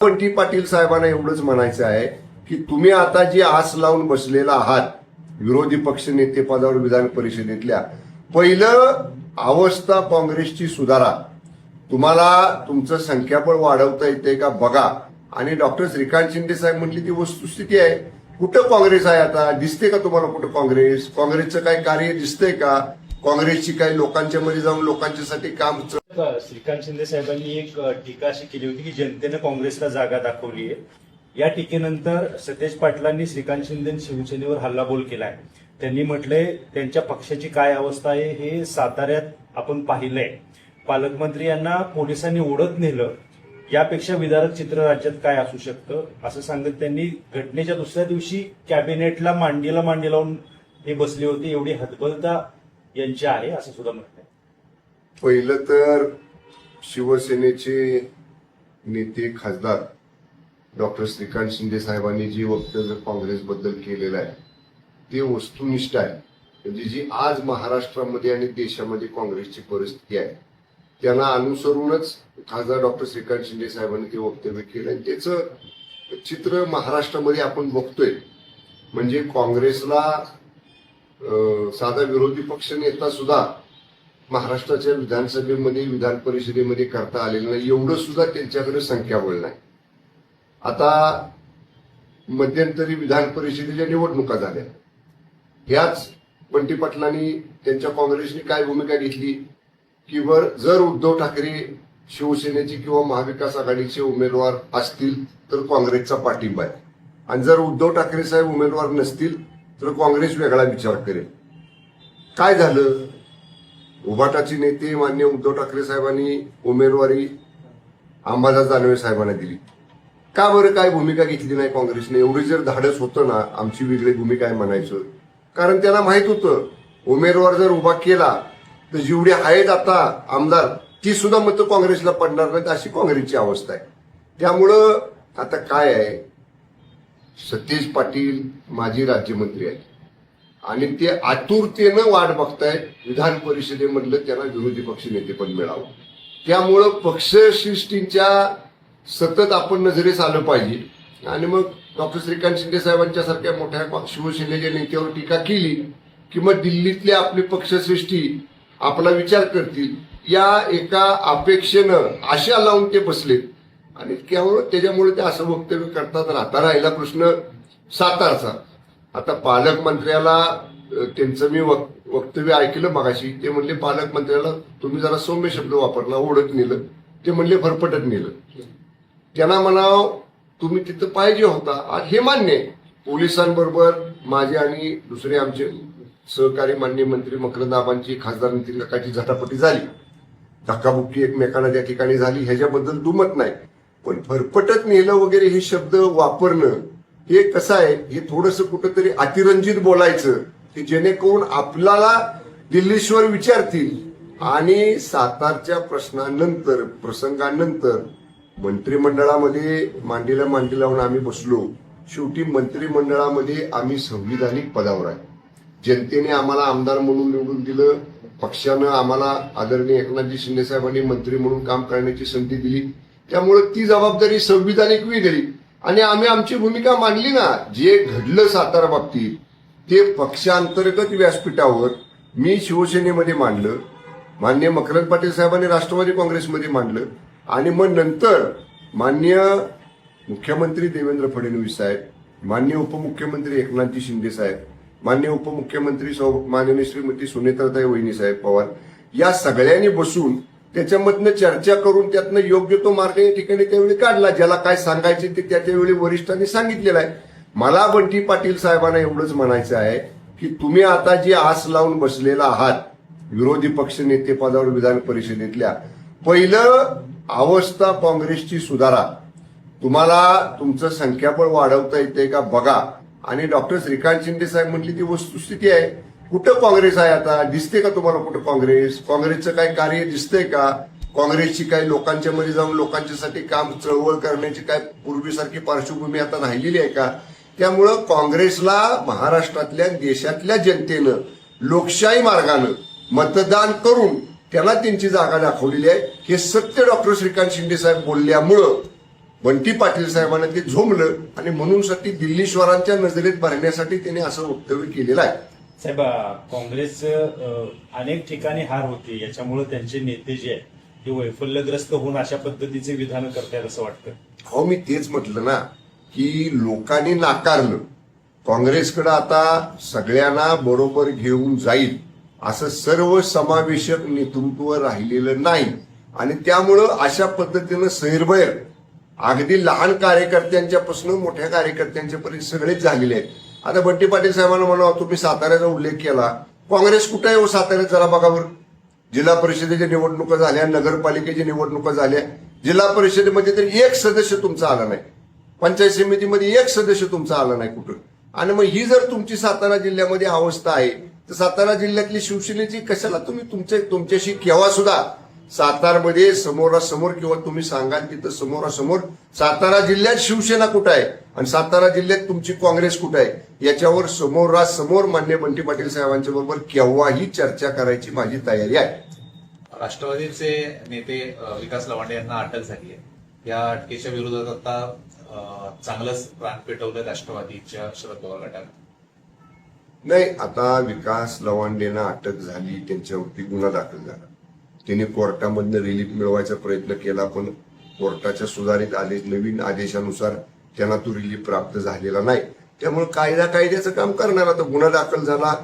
बंटी पाटील साहेबांना एवढंच म्हणायचं आहे की तुम्ही आता जी आस लावून बसलेला आहात विरोधी पक्षनेते पदावर विधान परिषदेतल्या, पहिलं अवस्था काँग्रेसची सुधारा. तुम्हाला तुमचं संख्याबळ वाढवता येते का बघा. आणि डॉक्टर श्रीकांत शिंदे साहेब म्हटली ती वस्तुस्थिती आहे. कुठं काँग्रेस आहे आता? दिसते का तुम्हाला कुठं काँग्रेसचं काय कार्य दिसतंय का? काँग्रेसची काही लोकांच्या मध्ये जाऊन लोकांच्यासाठी काम. श्रीकांत शिंदे साहेबांनी एक टीका अशी केली होती की जनतेनं काँग्रेसला जागा दाखवली आहे. या टीकेनंतर सतेज पाटलांनी श्रीकांत शिंदे शिवसेनेवर हल्लाबोल केलाय. त्यांनी म्हटलंय त्यांच्या पक्षाची काय अवस्था आहे हे साताऱ्यात आपण पाहिलंय. पालकमंत्री यांना पोलिसांनी ओढत नेलं. यापेक्षा विदारक चित्र राज्यात काय असू शकतं असं सांगत त्यांनी घटनेच्या दुसऱ्या दिवशी कॅबिनेटला मांडीला मांडी लावून हे बसले होते. एवढी हतबलता यांची आहे असं सुद्धा म्हटलंय. पहिलं तर शिवसेनेचे नेते खासदार डॉक्टर श्रीकांत शिंदे साहेबांनी जी वक्तव्य काँग्रेसबद्दल केलेलं आहे ते वस्तुनिष्ठ आहे. म्हणजे जी आज महाराष्ट्रामध्ये आणि देशामध्ये काँग्रेसची परिस्थिती आहे त्यांना अनुसरूनच खासदार डॉक्टर श्रीकांत शिंदे साहेबांनी ते वक्तव्य केलं. आणि त्याचं चित्र महाराष्ट्रामध्ये आपण बघतोय. म्हणजे काँग्रेसला साधा विरोधी पक्ष नेता सुद्धा महाराष्ट्राच्या विधानसभेमध्ये विधान परिषदेमध्ये करता आलेलं नाही. एवढं सुद्धा त्यांच्याकडे संख्याबळ नाही. आता मध्यंतरी विधान परिषदेच्या निवडणुका झाल्या. ह्याच बंटी पाटलांनी त्यांच्या काँग्रेसने काय भूमिका घेतली की जर उद्धव ठाकरे शिवसेनेचे किंवा महाविकास आघाडीचे उमेदवार असतील तर काँग्रेसचा पाठिंबा आहे, आणि जर उद्धव ठाकरे साहेब उमेदवार नसतील तर काँग्रेस वेगळा विचार करेल. काय झालं? उभाटाचे नेते मान्य उद्धव ठाकरे साहेबांनी उमेदवारी अंबादास दानवे साहेबांना दिली. का बरं काय भूमिका घेतली नाही काँग्रेसने? एवढी जर धाडस होतं ना आमची वेगळी भूमिका आहे म्हणायचं. कारण त्यांना माहित होतं उमेदवार जर उभा केला तर जेवढे आहेत आता आमदार ती सुद्धा मतं काँग्रेसला पडणार नाहीत, अशी काँग्रेसची अवस्था आहे. त्यामुळं आता काय आहे, सतेज पाटील माजी राज्यमंत्री आहेत आणि ते आतुरतेनं वाट बघतायत विधान परिषदेमधलं त्यांना विरोधी पक्ष नेतेपद मिळावं. त्यामुळं पक्षश्रेष्ठींच्या सतत आपण नजरेस आलं पाहिजे. आणि मग डॉक्टर श्रीकांत शिंदे साहेबांच्या सारख्या मोठ्या शिवसेनेच्या नेत्यावर टीका केली की मग दिल्लीतले आपले पक्षश्रेष्ठी आपला विचार करतील या एका अपेक्षेनं आशा लावून ते बसलेत. आणि त्याच्यामुळे ते असं वक्तव्य करतात. आता राहिला प्रश्न सातारचा. आता पालकमंत्र्याला त्यांचं मी वक्तव्य ऐकलं मगाशी. ते म्हणले पालकमंत्र्याला तुम्ही जरा सौम्य शब्द वापरला, ओढत नेलं. ते म्हणले फरफटत नेलं. त्यांना म्हणावं तुम्ही तिथं पाहिजे होता. हे मान्य आहे. पोलिसांबरोबर माझे आणि दुसरे आमचे सहकारी माननीय मंत्री मकरंद आबांची खासदार नितीन काकाची झटापटी झाली, धक्काबुक्की एकमेकांना त्या ठिकाणी झाली, ह्याच्याबद्दल दुमत नाही. पण फरफटत नेलं वगैरे हे शब्द वापरणं हे कसं आहे, हे थोडंसं कुठंतरी अतिरंजित बोलायचं की जेणेकरून आपल्याला दिल्लीश्वर विचारतील. आणि सातारच्या प्रसंगानंतर मंत्रिमंडळामध्ये मांडीला मांडी लावून आम्ही बसलो. शेवटी मंत्रिमंडळामध्ये आम्ही संविधानिक पदावर आहे. जनतेने आम्हाला आमदार म्हणून निवडून दिलं. पक्षानं आम्हाला आदरणीय एकनाथजी शिंदे साहेबांनी मंत्री म्हणून काम करण्याची संधी दिली. त्यामुळे ती जबाबदारी संविधानिक वेगळी आणि आम्ही आमची भूमिका मांडली ना. जे घडलं सातारा बाबतीत ते पक्षांतर्गत व्यासपीठावर मी शिवसेनेमध्ये मांडलं, मान्य मकरंद पाटील साहेबांनी राष्ट्रवादी काँग्रेसमध्ये मांडलं, आणि मग नंतर मान्य मुख्यमंत्री देवेंद्र फडणवीस साहेब, मान्य उपमुख्यमंत्री एकनाथजी शिंदे साहेब, मान्य उपमुख्यमंत्री माननीय श्रीमती सुनेत्राताई वहिनी साहेब पवार या सगळ्यांनी बसून त्याच्यामधनं चर्चा करून त्यातनं योग्य तो मार्ग या ठिकाणी त्यावेळी काढला. ज्याला काय सांगायचे ते त्यावेळी वरिष्ठांनी सांगितलेलं आहे. मला बंटी पाटील साहेबांना एवढंच म्हणायचं आहे की तुम्ही आता जी आस लावून बसलेला आहात विरोधी पक्ष नेते पदावर विधान परिषदेतल्या, पहिलं अवस्था काँग्रेसची सुधारा. तुम्हाला तुमचं संख्याबळ वाढवता येते का बघा. आणि डॉक्टर श्रीकांत शिंदे साहेब म्हटली ती वस्तुस्थिती आहे. कुठं काँग्रेस आहे आता? दिसते का तुम्हाला कुठं काँग्रेसचं काय कार्य दिसतंय का? काँग्रेसची काही लोकांच्या मध्ये जाऊन लोकांच्यासाठी काम चळवळ करण्याची काय पूर्वीसारखी पार्श्वभूमी आता राहिलेली आहे का? त्यामुळं काँग्रेसला महाराष्ट्रातल्या देशातल्या जनतेनं लोकशाही मार्गानं मतदान करून त्याला त्यांची जागा दाखवलेली आहे. हे सत्य डॉक्टर श्रीकांत शिंदे साहेब बोलल्यामुळं बंटी पाटील साहेबांना ते झोंबलं आणि म्हणून साठी दिल्लीश्वरांच्या नजरेत भरण्यासाठी त्यांनी असं वक्तव्य केलेलं आहे. साहेब, काँग्रेस अनेक ठिकाणी हार होते, याच्यामुळे त्यांचे नेते जे आहेत ते वैफल्यग्रस्त होऊन अशा पद्धतीचे विधान करतायत असं वाटतं. हो, मी तेच म्हटलं ना की लोकांनी नाकारलं. काँग्रेसकडे आता सगळ्यांना बरोबर घेऊन जाईल असं सर्व समावेशक नेतृत्व राहिलेलं नाही आणि त्यामुळं अशा पद्धतीनं सैरभैर अगदी लहान कार्यकर्त्यांच्यापासून मोठ्या कार्यकर्त्यांच्यापर्यंत सगळेच झालेले आहेत. आता बंटी पाटील साहेबांना म्हणावं, तुम्ही साताऱ्याचा उल्लेख केला, काँग्रेस कुठे आहे हो साताऱ्यात जरा बघावर. जिल्हा परिषदेच्या निवडणुका झाल्या, नगरपालिकेच्या निवडणुका झाल्या, जिल्हा परिषदेमध्ये तर एक सदस्य तुमचा आला नाही, पंचायत समितीमध्ये एक सदस्य तुमचा आला नाही कुठं. आणि मग ही जर तुमची सातारा जिल्ह्यामध्ये अवस्था आहे तर सातारा जिल्ह्यातली शिवसेनेची कशाला तुम्ही तुमच्याशी केव्हा सुद्धा सातारमध्ये समोरासमोर किंवा तुम्ही सांगाल तिथं समोरासमोर सातारा जिल्ह्यात शिवसेना कुठं आहे आणि सातारा जिल्ह्यात तुमची काँग्रेस कुठं आहे याच्यावर समोरासमोर मान्य बंटी पाटील साहेबांच्या बरोबर केव्हाही चर्चा करायची माझी तयारी आहे. राष्ट्रवादीचे नेते विकास लवांडे यांना अटक झाली आहे. या अटकेच्या विरोधात आता चांगलंच प्राण पेटवलं राष्ट्रवादीच्या शरद पवार गटाने. नाही, आता विकास लवांडेंना अटक झाली, त्यांच्यावरती गुन्हा दाखल झाला, त्यांनी कोर्टामधनं रिलीफ मिळवायचा प्रयत्न केला पण कोर्टाच्या सुधारित आदेश नवीन आदेशानुसार त्यांना तो रिलीफ प्राप्त झालेला नाही. त्यामुळे कायद्याचं काम करणार. आता गुन्हा दाखल झाला,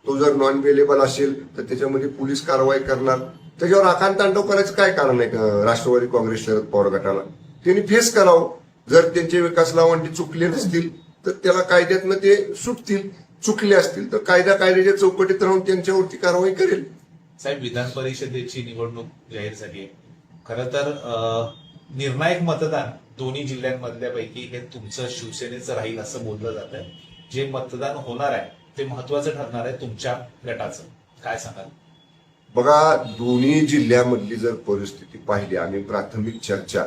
तो जर नॉन बेलेबल असेल तर त्याच्यामध्ये पोलीस कारवाई करणार. त्याच्यावर आकांतांडव करायचं काय कारण आहे राष्ट्रवादी काँग्रेस शरद पवार गटाला? त्यांनी फेस करावं. जर त्यांचे विकास लावंडी चुकले नसतील तर त्याला कायद्यातनं ते सुटतील, चुकले असतील तर कायद्याच्या चौकटीत राहून त्यांच्यावरती कारवाई करेल. साहेब, विधान परिषदेची निवडणूक जाहीर झाली आहे. खरं तर निर्णायक मतदान दोन्ही जिल्ह्यांमधल्यापैकी हे तुमचं शिवसेनेचं राहील असं बोललं जात आहे. जे मतदान होणार आहे ते महत्वाचं ठरणार आहे तुमच्या गटाचं, काय सांगाल? बघा, दोन्ही जिल्ह्यामधली जर परिस्थिती पाहिली, आम्ही प्राथमिक चर्चा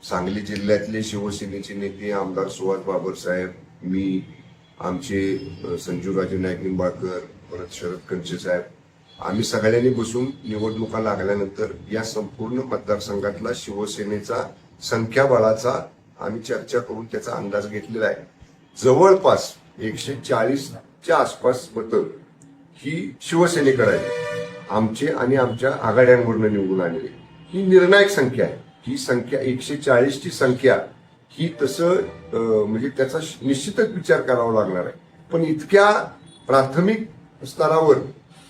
सांगली जिल्ह्यातले शिवसेनेचे नेते आमदार सुहास बाबरसाहेब, मी, आमचे संजूराजे नाईक निंबाळकर, परत शरद कंचे साहेब, आम्ही सगळ्यांनी बसून निवडणुका लागल्यानंतर या संपूर्ण मतदारसंघातला शिवसेनेचा संख्याबळाचा आम्ही चर्चा करून त्याचा अंदाज घेतलेला आहे. जवळपास 140च्या आसपास मतं ही शिवसेनेकडे आहे. आमचे आणि आमच्या आघाड्यांवरनं निवडून आलेली ही निर्णायक संख्या आहे. ही संख्या 140ची संख्या ही तसं म्हणजे त्याचा निश्चितच विचार करावा लागणार आहे. पण इतक्या प्राथमिक स्तरावर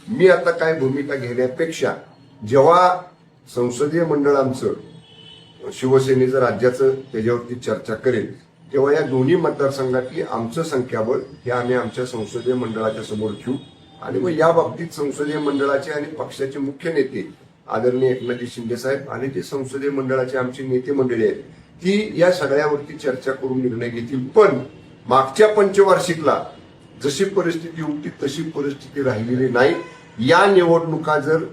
मी आता काय भूमिका घेण्यापेक्षा जेव्हा संसदीय मंडळ आमचं शिवसेनेचं राज्याचं त्याच्यावरती चर्चा करेल तेव्हा या दोन्ही मतदारसंघातली आमचं संख्याबळ हे आम्ही आमच्या संसदीय मंडळाच्या समोर ठेवू आणि मग या बाबतीत संसदीय मंडळाचे आणि पक्षाचे मुख्य नेते आदरणीय एकनाथजी शिंदे साहेब आणि जे संसदीय मंडळाचे आमची नेते मंडळी आहेत ती या सगळ्यावरती चर्चा करून निर्णय घेतील. पण मागच्या पंचवार्षिकला जशी परिस्थिती होती तशी परिस्थिती राहिलेली नाही. या निवडणुका जर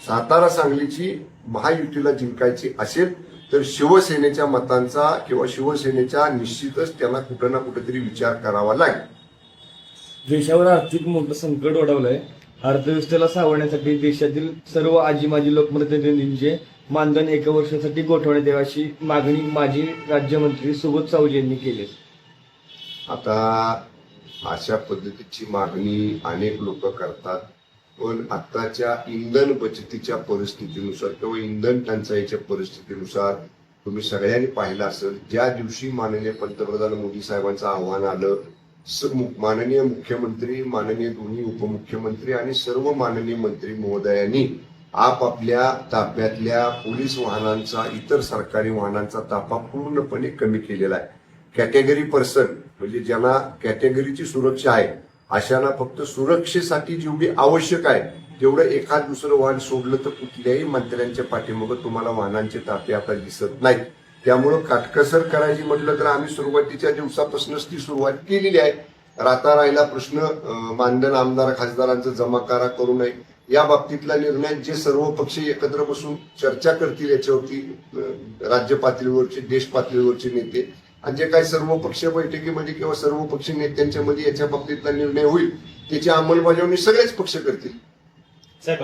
सातारा सांगलीची महायुतीला जिंकायची असेल तर शिवसेनेच्या मतांचा किंवा शिवसेनेच्या निश्चितच त्यांना कुठं ना कुठेतरी विचार करावा लागेल. देशावर आर्थिक मोठं संकट ओढवलंय. अर्थव्यवस्थेला सावरण्यासाठी देशातील सर्व आजी माजी लोकप्रतिनिधींचे मानधन 1 वर्षासाठी गोठवण्यात यावे अशी मागणी माजी राज्यमंत्री सुबोध सावजी यांनी केली. आता अशा पद्धतीची मागणी अनेक लोक करतात पण आताच्या इंधन बचतीच्या परिस्थितीनुसार किंवा इंधन टंचाईच्या परिस्थितीनुसार तुम्ही सगळ्यांनी पाहिलं असेल ज्या दिवशी माननीय पंतप्रधान मोदी साहेबांचं आव्हान आलं माननीय मुख्यमंत्री माननीय दोन्ही उपमुख्यमंत्री आणि सर्व माननीय मंत्री महोदयांनी आपापल्या ताफ्यातल्या पोलीस वाहनांचा इतर सरकारी वाहनांचा ताफा पूर्णपणे कमी केलेला आहे. कॅटेगरी पर्सन म्हणजे ज्यांना कॅटेगरीची सुरक्षा आहे अशांना फक्त सुरक्षेसाठी जेवढी आवश्यक आहे तेवढं एखाद दुसरं वाहन सोडलं तर कुठल्याही मंत्र्यांच्या पाठीमागं तुम्हाला वाहनांचे ताफे आता दिसत नाहीत. त्यामुळं काटकसर करायची म्हटलं तर आम्ही सुरुवातीच्या दिवसापासूनच ती सुरुवात केलेली आहे. राहता राहिला प्रश्न मानधन आमदार खासदारांचा जमा करा करू नये या बाबतीतला निर्णय जे सर्व पक्ष एकत्र बसून चर्चा करतील याच्यावरती राज्य पातळीवरचे देश पातळीवरचे नेते आणि जे काही सर्व पक्ष बैठकीमध्ये किंवा सर्व पक्ष नेत्यांच्या मध्ये याच्या बाबतीतला निर्णय होईल त्याची अंमलबजावणी सगळेच पक्ष करतील. साहेब,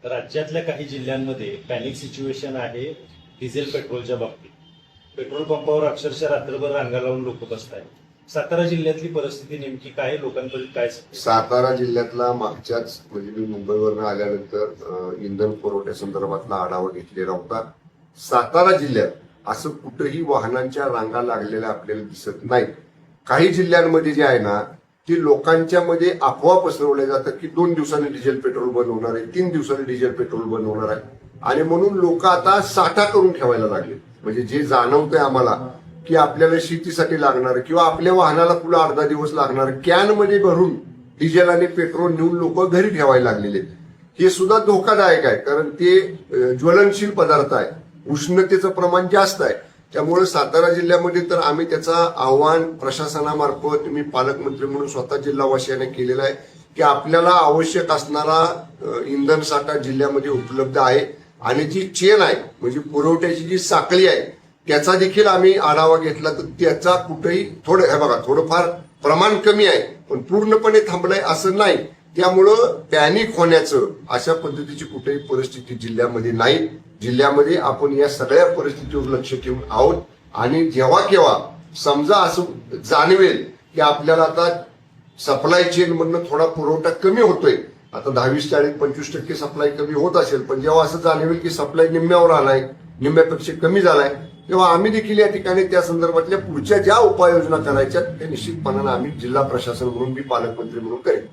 राज्यातल्या काही जिल्ह्यांमध्ये पॅनिक सिच्युएशन आहे डिझेल पेट्रोलच्या बाबतीत. पेट्रोल पंपावर अक्षरशः रात्रभर रांगा लावून लोक बसत आहेत. सातारा जिल्ह्यातली परिस्थिती नेमकी काय आहे? लोकांपर्यंत काय सातारा जिल्ह्यातला मागच्याच म्हणजे मी मुंबईवरून आल्यानंतर इंधन पुरवठ्यासंदर्भातला आढावा घेतलेला होता. सातारा जिल्ह्यात असं कुठेही वाहनांच्या रांगा लागलेल्या आपल्याला दिसत नाही. काही जिल्ह्यांमध्ये जे आहे ना ती लोकांच्या मध्ये अफवा पसरवल्या जातात की 2 दिवसांनी डिझेल पेट्रोल बंद होणार आहे, 3 दिवसांनी डिझेल पेट्रोल बंद होणार आहे आणि म्हणून लोक आता साठा करून ठेवायला लागले. म्हणजे जे जाणवतंय आम्हाला की आपल्याला शेतीसाठी लागणार किंवा आपल्या वाहनाला पुढे अर्धा दिवस लागणार कॅनमध्ये भरून डिझेल आणि पेट्रोल नेऊन लोक घरी ठेवायला लागलेले आहेत. हे सुद्धा धोकादायक आहे कारण ते ज्वलनशील पदार्थ आहे, उष्णतेचं प्रमाण जास्त आहे. त्यामुळे सातारा जिल्ह्यामध्ये तर आम्ही त्याचा आव्हान प्रशासनामार्फत मी पालकमंत्री म्हणून स्वतः जिल्हावासियांना केलेलं आहे की आपल्याला आवश्यक असणारा इंधन साठा जिल्ह्यामध्ये उपलब्ध आहे आणि जी चेन आहे म्हणजे पुरवठ्याची जी साखळी आहे त्याचा देखील आम्ही आढावा घेतला तर त्याचा कुठेही थोडंफार प्रमाण कमी आहे पण पूर्णपणे थांबलंय असं नाही. त्यामुळं पॅनिक होण्याचं अशा पद्धतीची कुठेही परिस्थिती जिल्ह्यामध्ये नाही. जिल्ह्यामध्ये आपण या सगळ्या परिस्थितीवर लक्ष ठेवून आहोत आणि जेव्हा केव्हा समजा असं जाणवेल की आपल्याला आता सप्लाय चेन मधनं थोडा पुरवठा कमी होतोय, आता 10, 40, 25% सप्लाय कमी होत असेल पण जेव्हा असं जाणवेल की सप्लाय निम्म्यावर आलाय, निम्म्यापेक्षा कमी झालाय तेव्हा आम्ही देखील या ठिकाणी त्या संदर्भातल्या पुढच्या ज्या उपाययोजना करायच्या त्या निश्चितपणाने आम्ही जिल्हा प्रशासन म्हणून मी पालकमंत्री म्हणून करेन.